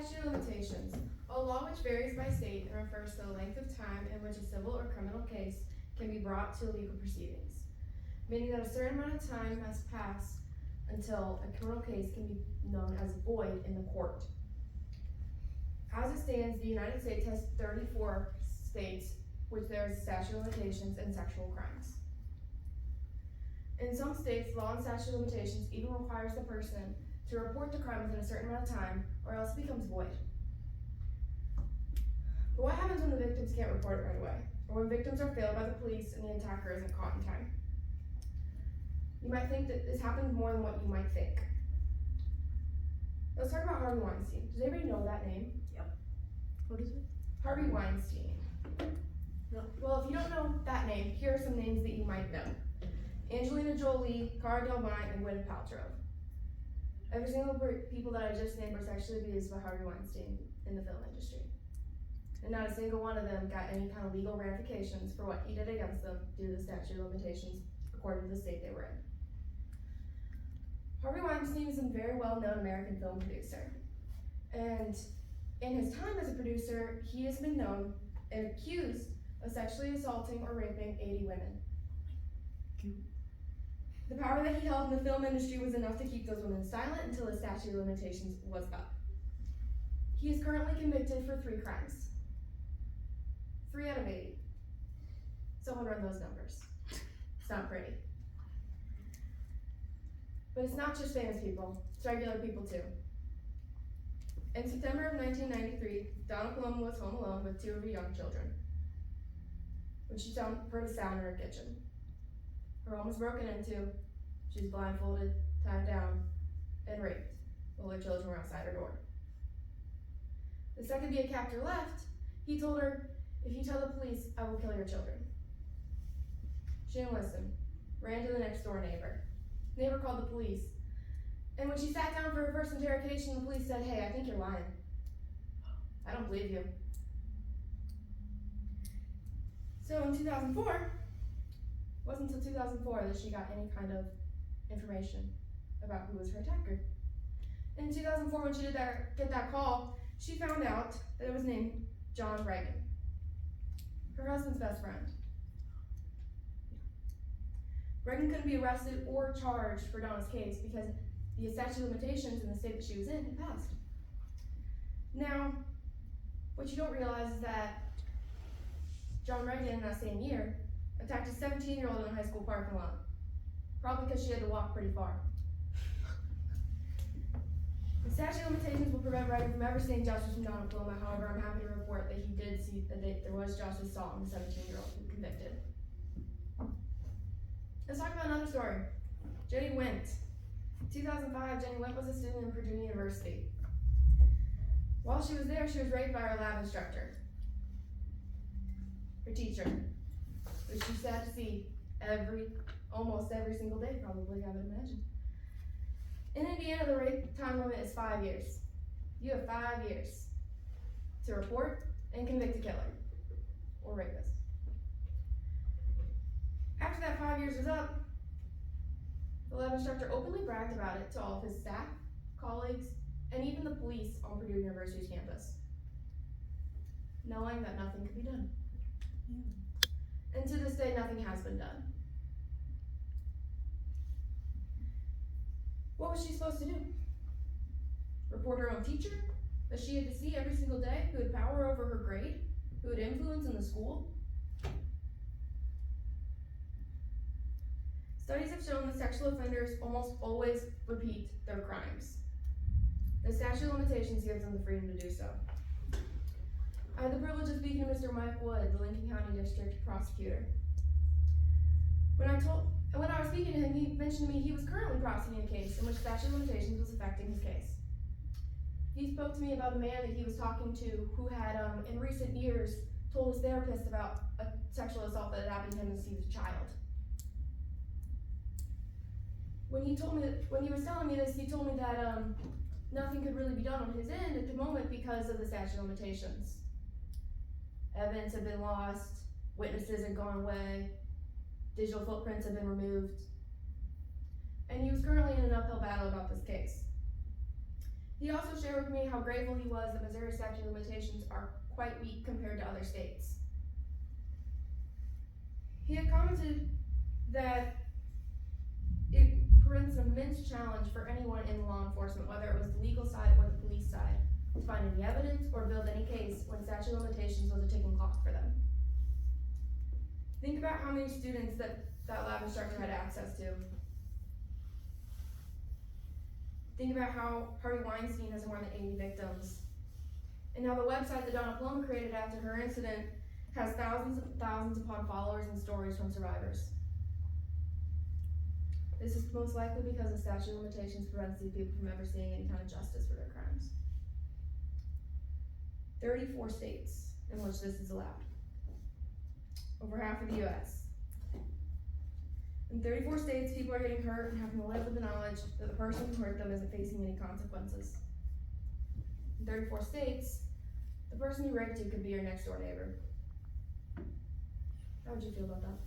statute of limitations, a law which varies by state and refers to the length of time in which a civil or criminal case can be brought to legal proceedings, meaning that a certain amount of time must pass until a criminal case can be known as void in the court. As it stands, the United States has 34 states which there is statute of limitations in sexual crimes. In some states, law and statute of limitations even requires the person to report the crime within a certain amount of time, or else it becomes void. But what happens when the victims can't report it right away, or when victims are failed by the police and the attacker isn't caught in time? You might think that this happens more than what you might think. Let's talk about Harvey Weinstein. Does anybody know that name? Yep. What is it? Harvey Weinstein. No. Well, if you don't know that name, here are some names that you might know. Angelina Jolie, Cara Delevingne, and Gwyneth Paltrow. Every single people that I just named were sexually abused by Harvey Weinstein in the film industry. And not a single one of them got any kind of legal ramifications for what he did against them due to the statute of limitations according to the state they were in. Harvey Weinstein is a very well-known American film producer. And in his time as a producer, he has been known and accused of sexually assaulting or raping 80 women. The power that he held in the film industry was enough to keep those women silent until the statute of limitations was up. He is currently convicted for 3 crimes. 3 out of 80. Someone run those numbers. It's not pretty. But it's not just famous people, it's regular people too. In September of 1993, Donna Paloma was home alone with 2 of her young children when she heard a sound in her kitchen. Her home was broken into, she was blindfolded, tied down, and raped while her children were outside her door. The second the captor left, he told her, "If you tell the police, I will kill your children." She didn't listen, ran to the next door neighbor. Neighbor called the police, and when she sat down for her first interrogation, the police said, "Hey, I think you're lying. I don't believe you." So in 2004, it wasn't until 2004 that she got any kind of information about who was her attacker. In 2004, when she did get that call, she found out that it was named John Reagan, her husband's best friend. Reagan couldn't be arrested or charged for Donna's case because the statute of limitations in the state that she was in had passed. Now, what you don't realize is that John Reagan, in that same year, attacked a 17-year-old in a high school parking lot, probably because she had to walk pretty far. The statute of limitations will prevent Reagan from ever seeing justice from Donna Paloma. However, I'm happy to report that he did see that there was justice sought on the 17-year-old who convicted. Let's talk about another story. Jenny Wint. In 2005, Jenny Wint was a student in Purdue University. While she was there, she was raped by her lab instructor, her teacher, which she had to see almost every single day, probably, I would imagine. In Indiana, the rape time limit is 5 years. You have 5 years to report and convict a killer or rapist. After that 5 years was up, the lab instructor openly bragged about it to all of his staff, colleagues, and even the police on Purdue University's campus, knowing that nothing could be done. And to this day, nothing has been done. What was she supposed to do? Report her own teacher that she had to see every single day, who had power over her grade, who had influence in the school? Studies have shown that sexual offenders almost always repeat their crimes. The statute of limitations gives them the freedom to do so. I had the privilege of speaking to Mr. Mike Wood, the Lincoln County District Prosecutor. When I was speaking to him, he mentioned to me he was currently prosecuting a case in which statute of limitations was affecting his case. He spoke to me about a man that he was talking to who had, in recent years, told his therapist about a sexual assault that had happened to him as he was a child. When he was telling me this, he told me that nothing could really be done on his end at the moment because of the statute of limitations. Evidence had been lost, witnesses had gone away, digital footprints had been removed, and he was currently in an uphill battle about this case. He also shared with me how grateful he was that Missouri's statute of limitations are quite weak compared to other states. He had commented that it presents an immense challenge for anyone in law enforcement, whether it was the legal side or the police side, to find any evidence or build any case when statute of limitations was a ticking clock for them. Think about how many students that lab instructor had access to. Think about how Harvey Weinstein has more than 80 victims. And how the website that Donna Paloma created after her incident has thousands upon followers and stories from survivors. This is most likely because the statute of limitations prevents these people from ever seeing any kind of justice for their crimes. 34 states in which this is allowed. Over half of the US. In 34 states, people are getting hurt and having to live with the knowledge that the person who hurt them isn't facing any consequences. In 34 states, the person you raped to could be your next door neighbor. How would you feel about that?